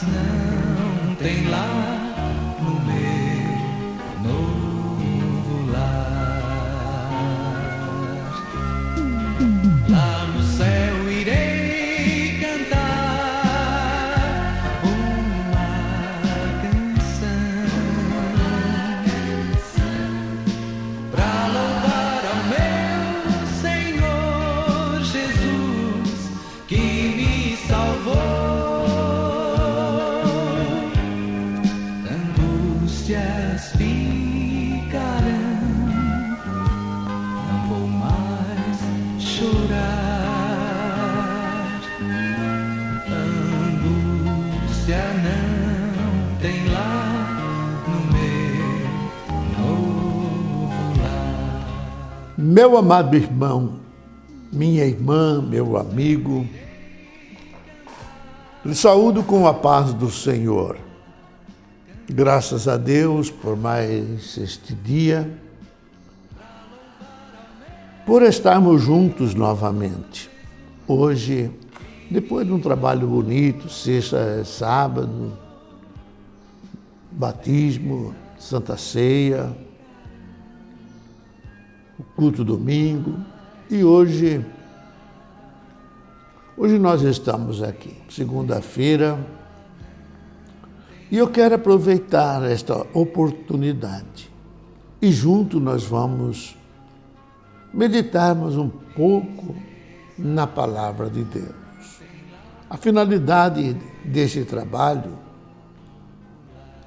não tem lá no meu novo lar. Lá no céu irei cantar uma canção pra louvar ao meu Senhor Jesus que me salvou. Angústias ficarão, não vou mais chorar. Angústia não tem lá no meu novo lar. Meu amado irmão, minha irmã, meu amigo, lhe saúdo com a paz do Senhor. Graças a Deus por mais este dia, por estarmos juntos novamente. Hoje, depois de um trabalho bonito, sexta, sábado, batismo, Santa Ceia, o culto domingo, e hoje nós estamos aqui, segunda-feira, e eu quero aproveitar esta oportunidade e junto nós vamos meditarmos um pouco na palavra de Deus. A finalidade deste trabalho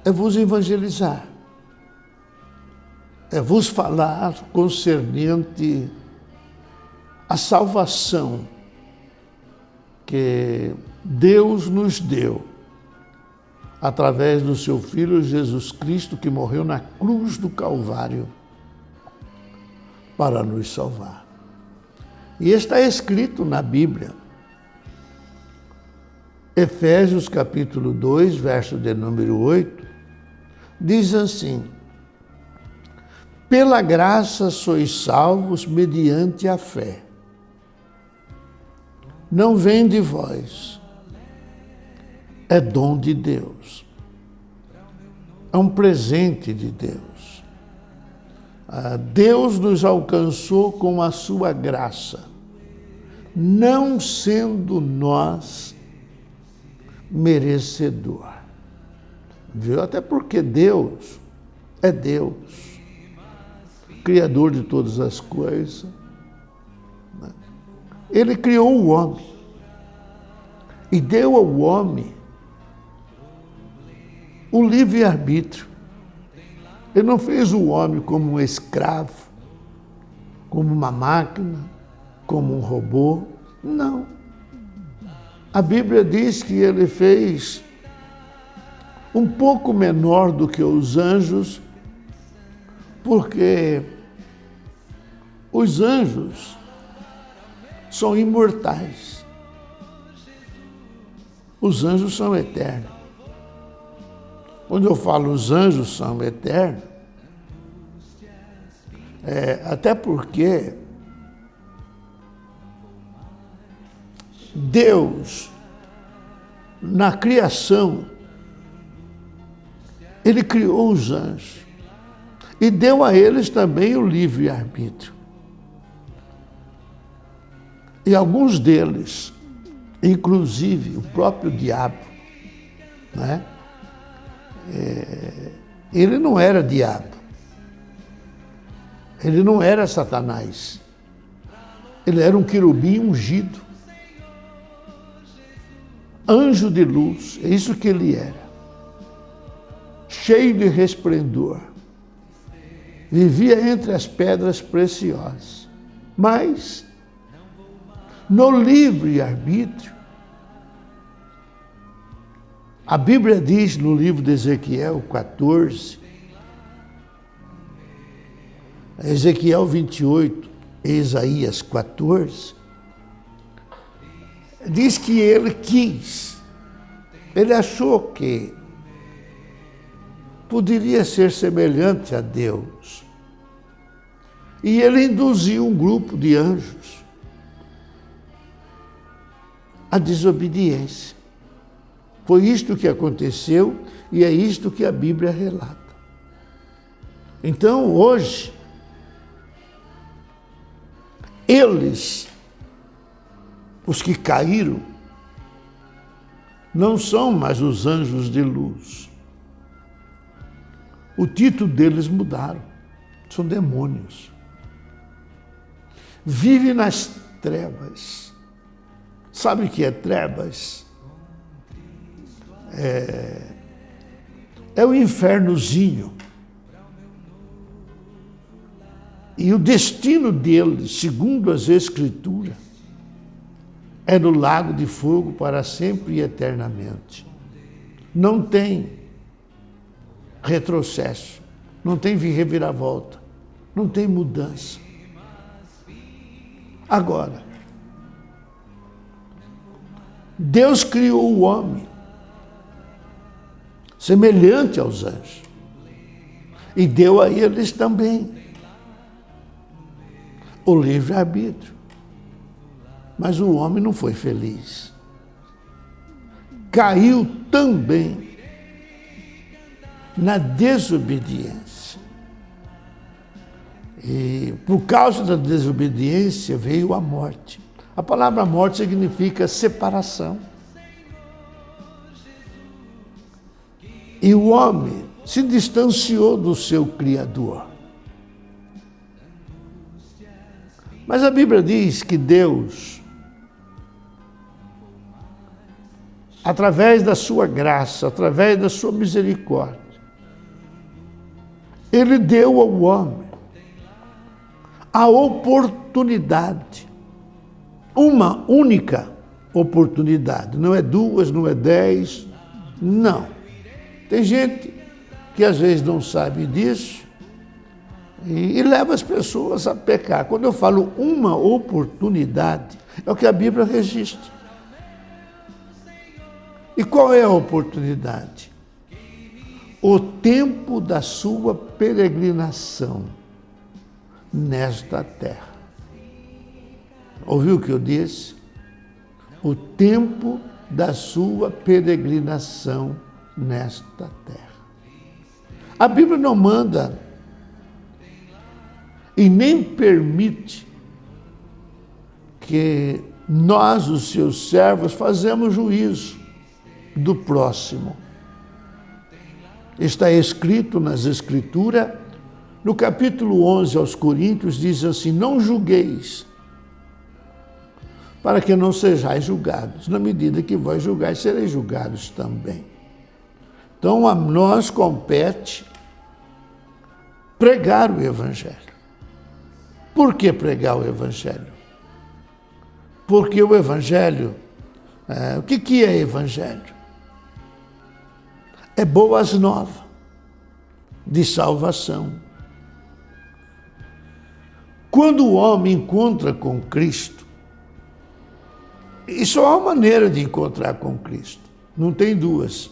é vos evangelizar, é vos falar concernente à salvação que Deus nos deu através do seu Filho Jesus Cristo, que morreu na cruz do Calvário para nos salvar. E está escrito na Bíblia, Efésios capítulo 2, verso de número 8, diz assim: pela graça sois salvos mediante a fé. Não vem de vós, é dom de Deus, é um presente de Deus. Deus nos alcançou com a sua graça, não sendo nós merecedor. Viu? Até porque Deus é Deus, Criador de todas as coisas. Ele criou o homem e deu ao homem o livre-arbítrio. Ele não fez o homem como um escravo, como uma máquina, como um robô. Não. A Bíblia diz que ele fez um pouco menor do que os anjos, porque os anjos são imortais. Os anjos são eternos. Quando eu falo os anjos são eternos, até porque Deus, na criação, Ele criou os anjos e deu a eles também o livre-arbítrio. E alguns deles, inclusive o próprio diabo, né? Ele não era diabo, ele não era Satanás, ele era um querubim ungido, anjo de luz, é isso que ele era, cheio de resplendor, vivia entre as pedras preciosas, mas no livre-arbítrio, a Bíblia diz no livro de Ezequiel 14, Ezequiel 28 e Isaías 14, diz que ele quis, ele achou que poderia ser semelhante a Deus. E ele induziu um grupo de anjos à desobediência, Foi isto que aconteceu e é isto que a Bíblia relata. Então, hoje, eles, os que caíram, não são mais os anjos de luz. O título deles mudaram. São demônios. Vivem nas trevas. Sabe o que é trevas? É o infernozinho. E o destino deles, segundo as Escrituras, é no lago de fogo para sempre e eternamente. Não tem retrocesso, não tem reviravolta, não tem mudança. Agora, Deus criou o homem semelhante aos anjos e deu a eles também o livre-arbítrio. Mas o homem não foi feliz. Caiu também na desobediência. E por causa da desobediência veio a morte. A palavra morte significa separação. E o homem se distanciou do seu Criador. Mas a Bíblia diz que Deus, através da sua graça, através da sua misericórdia, Ele deu ao homem a oportunidade, uma única oportunidade, não é duas, não é 10, não. Tem gente que às vezes não sabe disso e leva as pessoas a pecar. Quando eu falo uma oportunidade, é o que a Bíblia registra. E qual é a oportunidade? O tempo da sua peregrinação nesta terra. Ouviu o que eu disse? O tempo da sua peregrinação nesta terra. A Bíblia não manda e nem permite que nós, os seus servos, fazemos juízo do próximo. Está escrito nas Escrituras, no capítulo 11 aos Coríntios, diz assim: não julgueis, para que não sejais julgados. Na medida que vós julgais, sereis julgados também. Então, a nós compete pregar o Evangelho. Por que pregar o Evangelho? Porque o Evangelho, o que é Evangelho? É boas novas de salvação. Quando o homem encontra com Cristo, e só há uma maneira de encontrar com Cristo, não tem duas,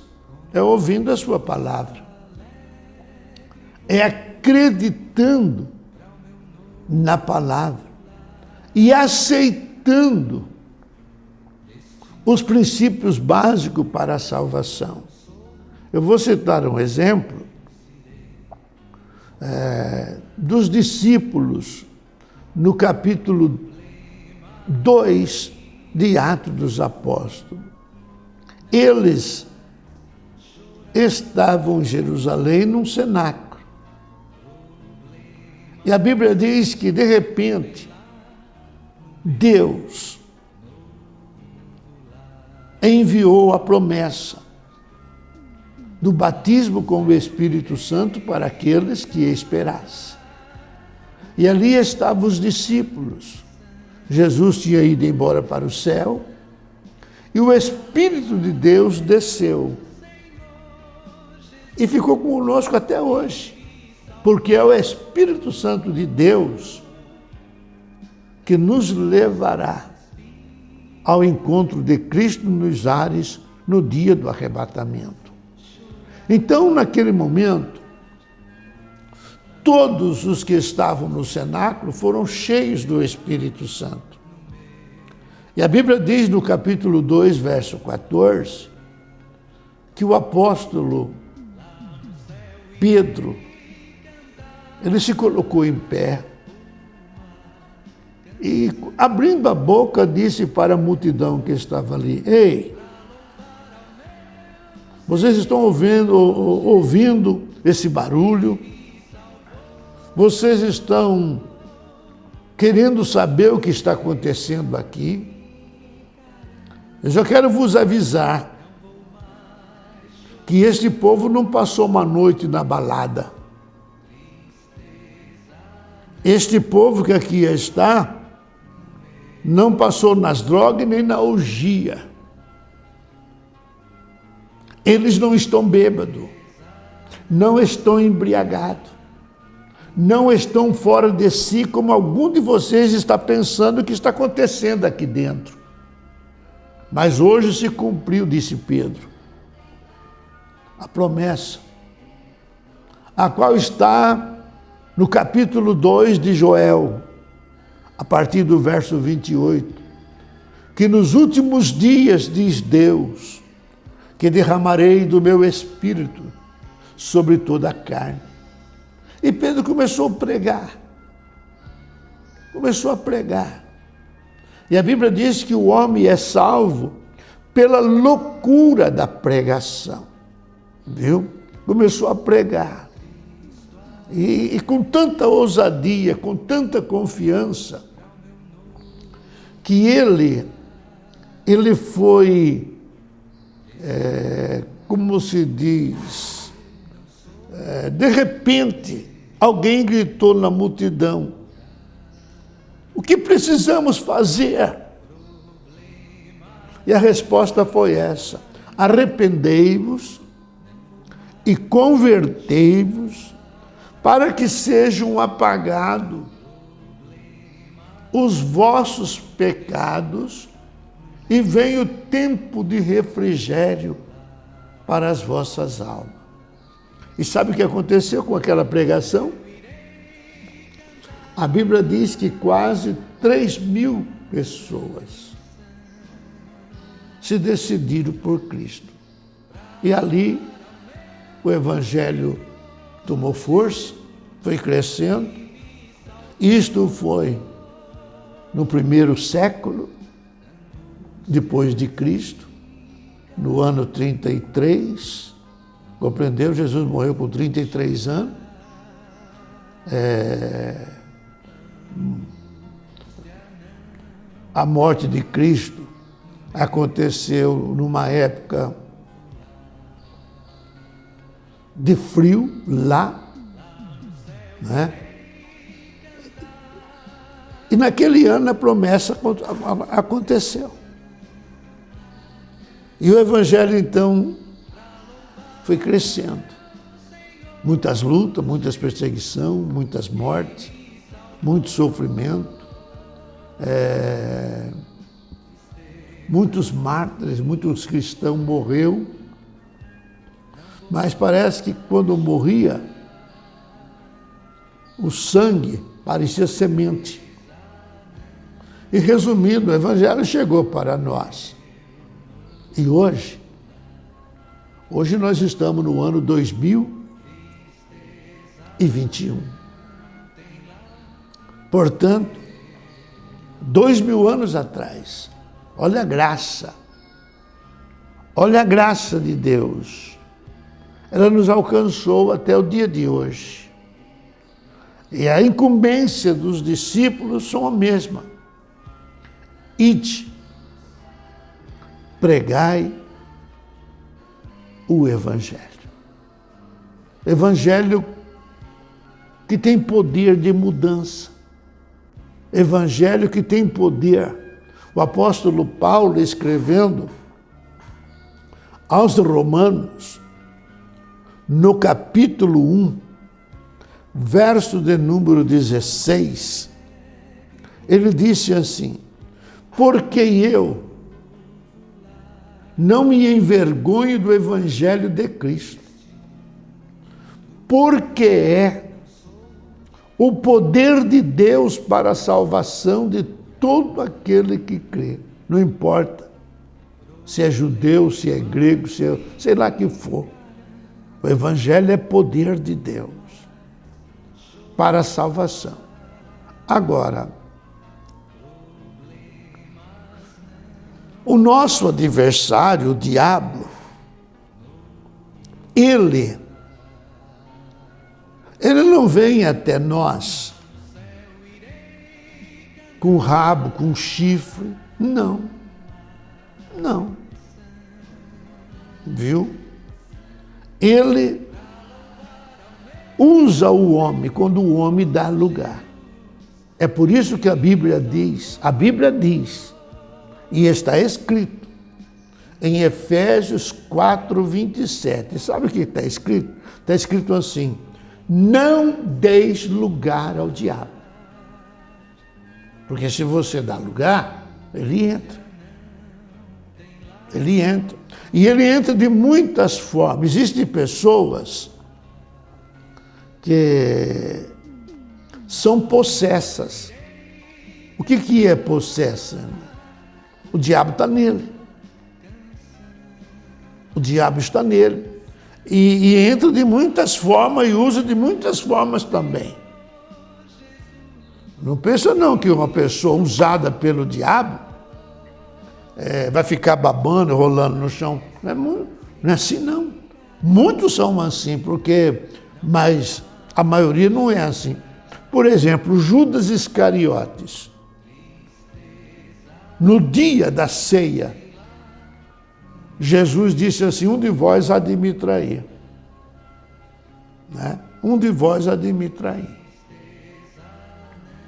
é ouvindo a sua palavra, é acreditando na palavra e aceitando os princípios básicos para a salvação. Eu vou citar um exemplo dos discípulos no capítulo 2 de Atos dos Apóstolos. Eles estavam em Jerusalém num cenáculo. E a Bíblia diz que, de repente, Deus enviou a promessa do batismo com o Espírito Santo para aqueles que esperassem. E ali estavam os discípulos. Jesus tinha ido embora para o céu e o Espírito de Deus desceu. E ficou conosco até hoje. Porque é o Espírito Santo de Deus que nos levará ao encontro de Cristo nos ares no dia do arrebatamento. Então, naquele momento, todos os que estavam no cenáculo foram cheios do Espírito Santo. E a Bíblia diz no capítulo 2, verso 14, que o apóstolo Pedro, ele se colocou em pé e, abrindo a boca, disse para a multidão que estava ali: ei, vocês estão ouvindo esse barulho? Vocês estão querendo saber o que está acontecendo aqui? Eu já quero vos avisar que este povo não passou uma noite na balada. Este povo que aqui está não passou nas drogas nem na orgia. Eles não estão bêbados, não estão embriagados, não estão fora de si, como algum de vocês está pensando que está acontecendo aqui dentro. Mas hoje se cumpriu, disse Pedro, a promessa, a qual está no capítulo 2 de Joel, a partir do verso 28, que nos últimos dias, diz Deus, que derramarei do meu espírito sobre toda a carne. E Pedro começou a pregar. E a Bíblia diz que o homem é salvo pela loucura da pregação. Viu? Começou a pregar. E com tanta ousadia, com tanta confiança, que ele foi, como se diz, de repente, alguém gritou na multidão: o que precisamos fazer? E a resposta foi essa: arrependei-vos e convertei-vos, para que sejam apagados os vossos pecados e venha o tempo de refrigério para as vossas almas. E sabe o que aconteceu com aquela pregação? A Bíblia diz que quase 3.000 pessoas se decidiram por Cristo. E ali o Evangelho tomou força, foi crescendo. Isto foi no primeiro século, depois de Cristo, no ano 33, compreendeu? Jesus morreu com 33 anos. A morte de Cristo aconteceu numa época de frio lá, né? E naquele ano a promessa aconteceu. E o Evangelho, então, foi crescendo. Muitas lutas, muitas perseguições, muitas mortes, muito sofrimento, muitos mártires, muitos cristãos morreram, mas parece que quando morria, o sangue parecia semente. E resumindo, o Evangelho chegou para nós. E hoje nós estamos no ano 2021. Portanto, 2.000 anos atrás, olha a graça de Deus. Ela nos alcançou até o dia de hoje. E a incumbência dos discípulos são a mesma. Ide, pregai o Evangelho. Evangelho que tem poder de mudança. Evangelho que tem poder. O apóstolo Paulo, escrevendo aos Romanos, no capítulo 1, verso de número 16, ele disse assim: porque eu não me envergonho do Evangelho de Cristo, porque é o poder de Deus para a salvação de todo aquele que crê. Não importa se é judeu, se é grego, se é, sei lá que for. O Evangelho é poder de Deus para a salvação. Agora, o nosso adversário, o diabo, ele não vem até nós com rabo, com chifre, não. Viu? Ele usa o homem quando o homem dá lugar. É por isso que a Bíblia diz, e está escrito em Efésios 4:27. Sabe o que está escrito? Está escrito assim: não deis lugar ao diabo. Porque se você dá lugar, ele entra. Ele entra. E ele entra de muitas formas. Existem pessoas que são possessas. O que é possessa? O diabo está nele. O diabo está nele. E entra de muitas formas e usa de muitas formas também. Não pensa não que uma pessoa usada pelo diabo vai ficar babando, rolando no chão. Não é assim não. Muitos são assim, mas a maioria não é assim. Por exemplo, Judas Iscariotes, no dia da ceia, Jesus disse assim: um de vós há de me trair. Né? Um de vós há de me trair.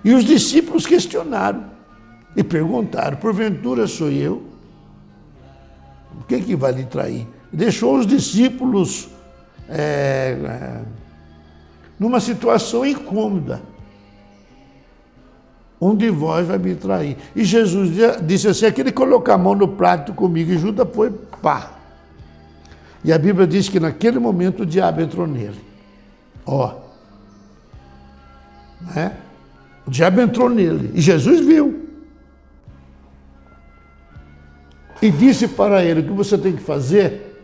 E os discípulos questionaram e perguntaram: porventura sou eu? O que vai lhe trair? Deixou os discípulos numa situação incômoda. Um de vós vai me trair. E Jesus disse assim: aquele colocar a mão no prato comigo. E Judas foi pá. E a Bíblia diz que naquele momento o diabo entrou nele. Né? O diabo entrou nele. E Jesus viu. E disse para ele: o que você tem que fazer,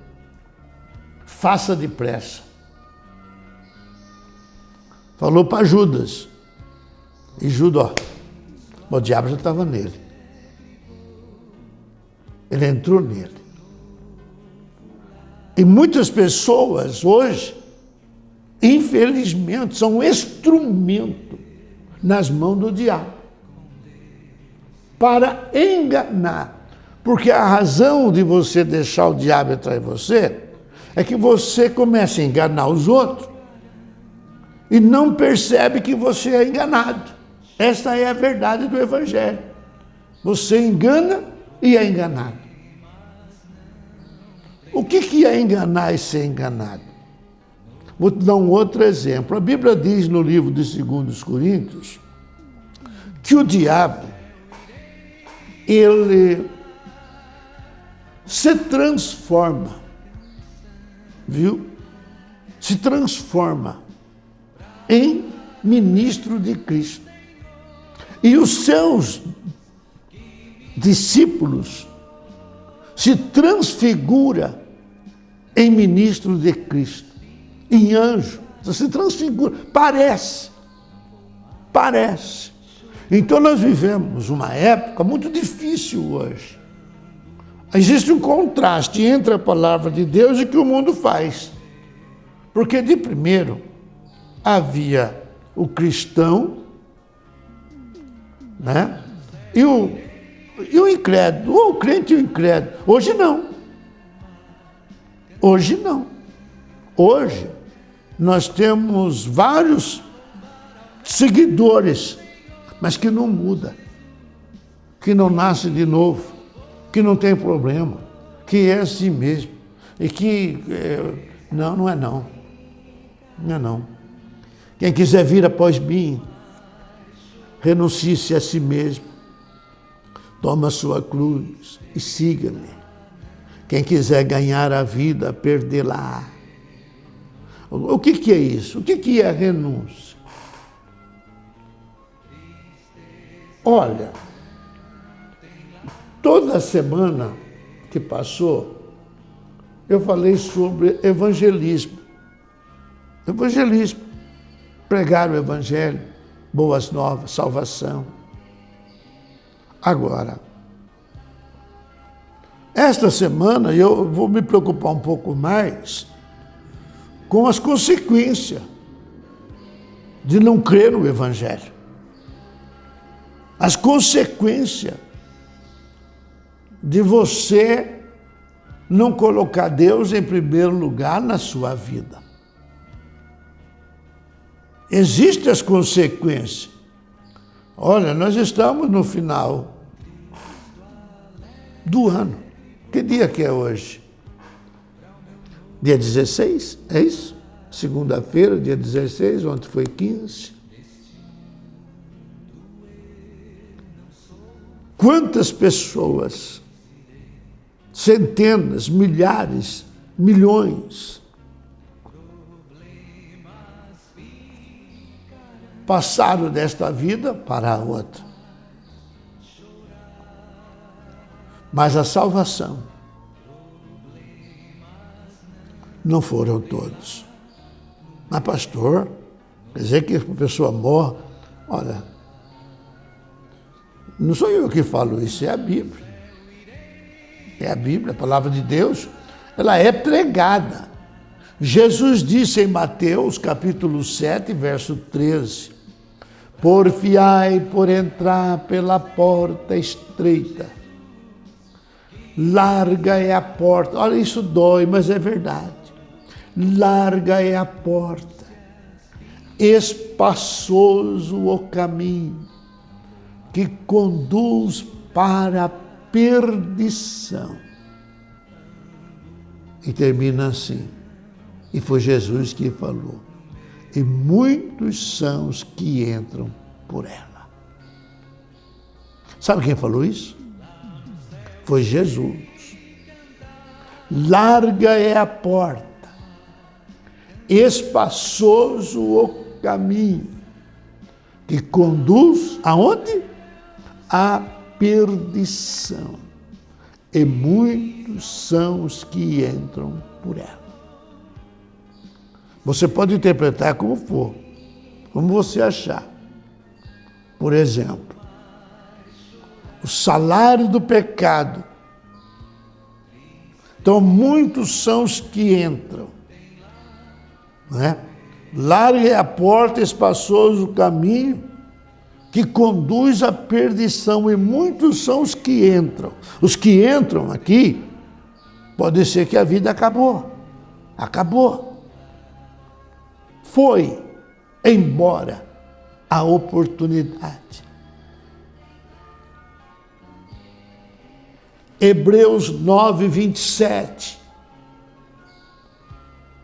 faça depressa. Falou para Judas. E Judas, o diabo já estava nele. Ele entrou nele. E muitas pessoas hoje, infelizmente, são um instrumento nas mãos do diabo para enganar. Porque a razão de você deixar o diabo entrar em você é que você começa a enganar os outros e não percebe que você é enganado. Esta é a verdade do Evangelho. Você engana e é enganado. O que é enganar e ser enganado? Vou te dar um outro exemplo. A Bíblia diz no livro de 2 Coríntios que o diabo, ele se transforma, viu? Se transforma em ministro de Cristo. E os seus discípulos se transfigura em ministro de Cristo, em anjo, se transfigura, parece. Então nós vivemos uma época muito difícil hoje. Existe um contraste entre a palavra de Deus e o que o mundo faz. Porque de primeiro havia o cristão, né? E o incrédulo, ou o crente e o incrédulo. Hoje não. Hoje nós temos vários seguidores, mas que não muda, que não nasce de novo, que não tem problema, que é assim mesmo. E que não é não. Quem quiser vir após mim, renuncie-se a si mesmo, toma a sua cruz e siga-me. Quem quiser ganhar a vida, perdê-la. O que é isso? O que é a renúncia? Olha, toda semana, que passou, eu falei sobre evangelismo. Evangelismo. Pregar o evangelho, boas novas, salvação. Agora, esta semana eu vou me preocupar um pouco mais com as consequências de não crer no evangelho. As consequências de você não colocar Deus em primeiro lugar na sua vida. Existem as consequências. Olha, nós estamos no final do ano. Que dia que é hoje? Dia 16, é isso? Segunda-feira, dia 16, ontem foi 15. Quantas pessoas, centenas, milhares, milhões, passaram desta vida para a outra. Mas a salvação não foram todos. Mas, pastor, quer dizer que a pessoa morre? Olha, não sou eu que falo isso, é a Bíblia. É a Bíblia, a palavra de Deus, ela é pregada. Jesus disse em Mateus, capítulo 7, verso 13, porfiai por entrar pela porta estreita. Larga é a porta. Olha, isso dói, mas é verdade. Larga é a porta. Espaçoso o caminho que conduz para a perdição. E termina assim. E foi Jesus que falou. E muitos são os que entram por ela. Sabe quem falou isso? Foi Jesus. Larga é a porta, espaçoso o caminho que conduz aonde? À perdição. E muitos são os que entram por ela. Você pode interpretar como for, como você achar. Por exemplo, o salário do pecado. Então, muitos são os que entram. Não é? Larga é a porta, espaçoso o caminho que conduz à perdição, e muitos são os que entram. Os que entram aqui, pode ser que a vida acabou. Acabou. Foi embora a oportunidade. Hebreus 9, 27.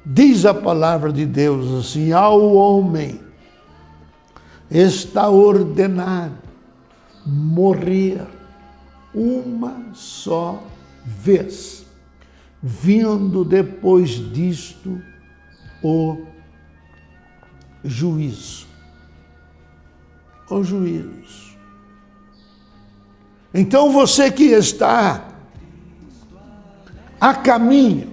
Diz a palavra de Deus assim: ao homem está ordenado morrer uma só vez, vindo depois disto o juízo. O juízo. Então você que está a caminho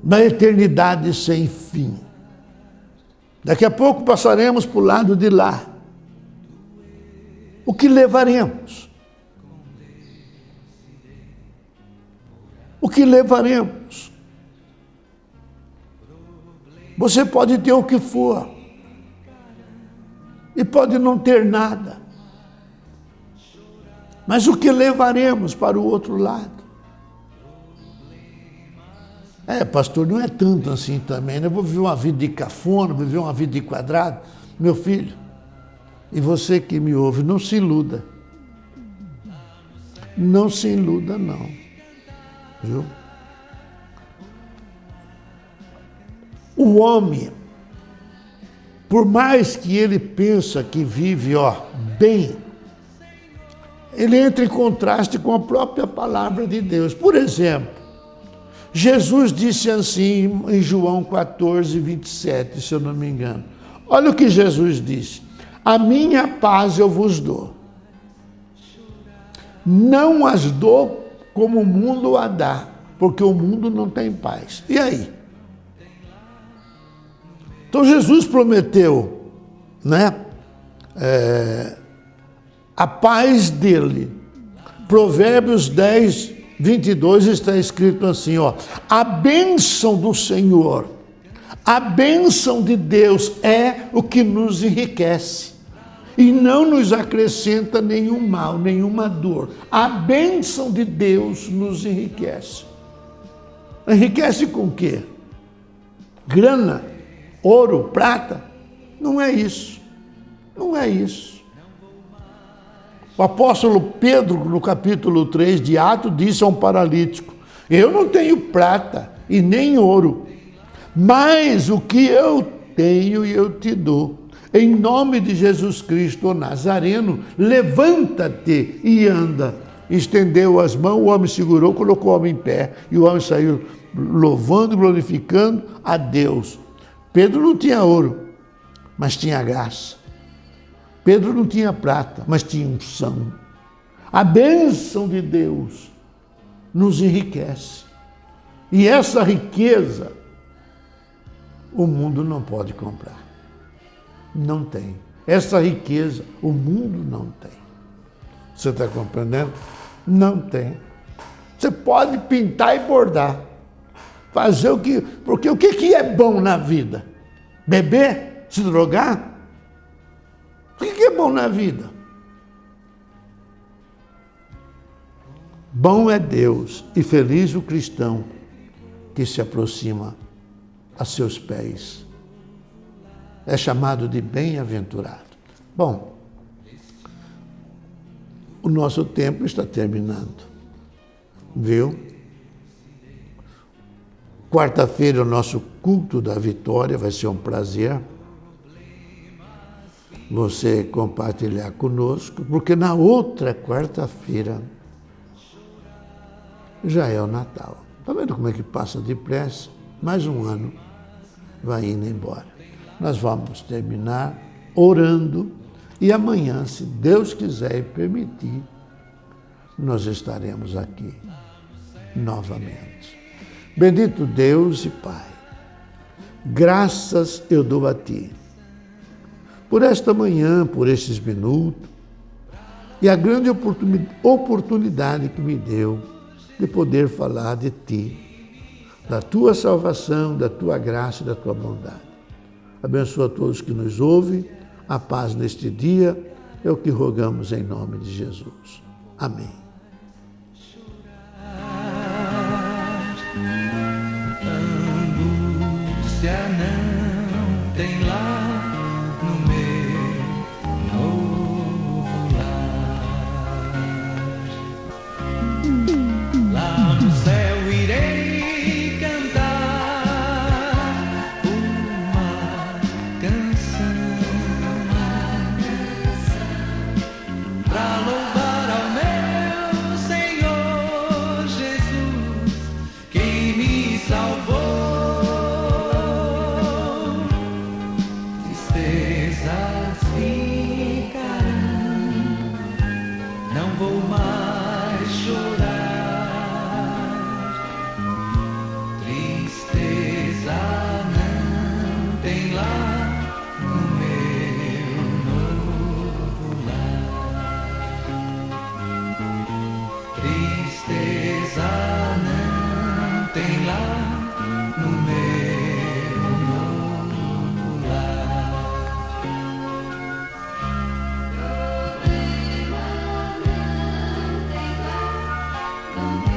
da eternidade sem fim. Daqui a pouco passaremos para o lado de lá. O que levaremos? O que levaremos? Você pode ter o que for. E pode não ter nada. Mas o que levaremos para o outro lado? Pastor, não é tanto assim também, né? Eu vou viver uma vida de cafona, vou viver uma vida de quadrado. Meu filho, e você que me ouve, não se iluda. Não se iluda, não. Viu? O homem, por mais que ele pensa que vive, bem, ele entra em contraste com a própria palavra de Deus. Por exemplo, Jesus disse assim em João 14, 27, se eu não me engano. Olha o que Jesus disse: a minha paz eu vos dou. Não as dou como o mundo a dá, porque o mundo não tem paz. E aí? Então Jesus prometeu, né, a paz dele. Provérbios 10, 22 está escrito assim, ó: a bênção do Senhor, a bênção de Deus é o que nos enriquece e não nos acrescenta nenhum mal, nenhuma dor. A bênção de Deus nos enriquece. Enriquece com o quê? Grana, ouro, prata? Não é isso. Não é isso. O apóstolo Pedro, no capítulo 3 de Atos, disse a um paralítico: eu não tenho prata e nem ouro, mas o que eu tenho eu te dou. Em nome de Jesus Cristo, o Nazareno, levanta-te e anda. Estendeu as mãos, o homem segurou, colocou o homem em pé, e o homem saiu louvando e glorificando a Deus. Pedro não tinha ouro, mas tinha graça. Pedro não tinha prata, mas tinha unção. A bênção de Deus nos enriquece. E essa riqueza o mundo não pode comprar. Não tem. Essa riqueza o mundo não tem. Você está compreendendo? Não tem. Você pode pintar e bordar. Fazer o que... Porque o que é bom na vida? Beber? Se drogar? O que é bom na vida? Bom é Deus e feliz o cristão que se aproxima a seus pés. É chamado de bem-aventurado. Bom, o nosso tempo está terminando. Viu? Quarta-feira é o nosso culto da vitória, vai ser um prazer você compartilhar conosco, porque na outra quarta-feira já é o Natal. Está vendo como é que passa depressa? Mais um ano vai indo embora. Nós vamos terminar orando e amanhã, se Deus quiser e permitir, nós estaremos aqui novamente. Bendito Deus e Pai, graças eu dou a Ti por esta manhã, por estes minutos e a grande oportunidade que me deu de poder falar de Ti, da Tua salvação, da Tua graça e da Tua bondade. Abençoa a todos que nos ouvem, a paz neste dia é o que rogamos em nome de Jesus. Amém. Angústia não tem lá no meu novo lar. Lá no céu irei cantar uma canção pra louvar ao meu Senhor Jesus, que me salvou. Tristezas ficarão, não vou mais chorar. Tristeza não tem lá no meu novo lar. Tristeza não tem lá no meu novo lar. Problema não tem lá no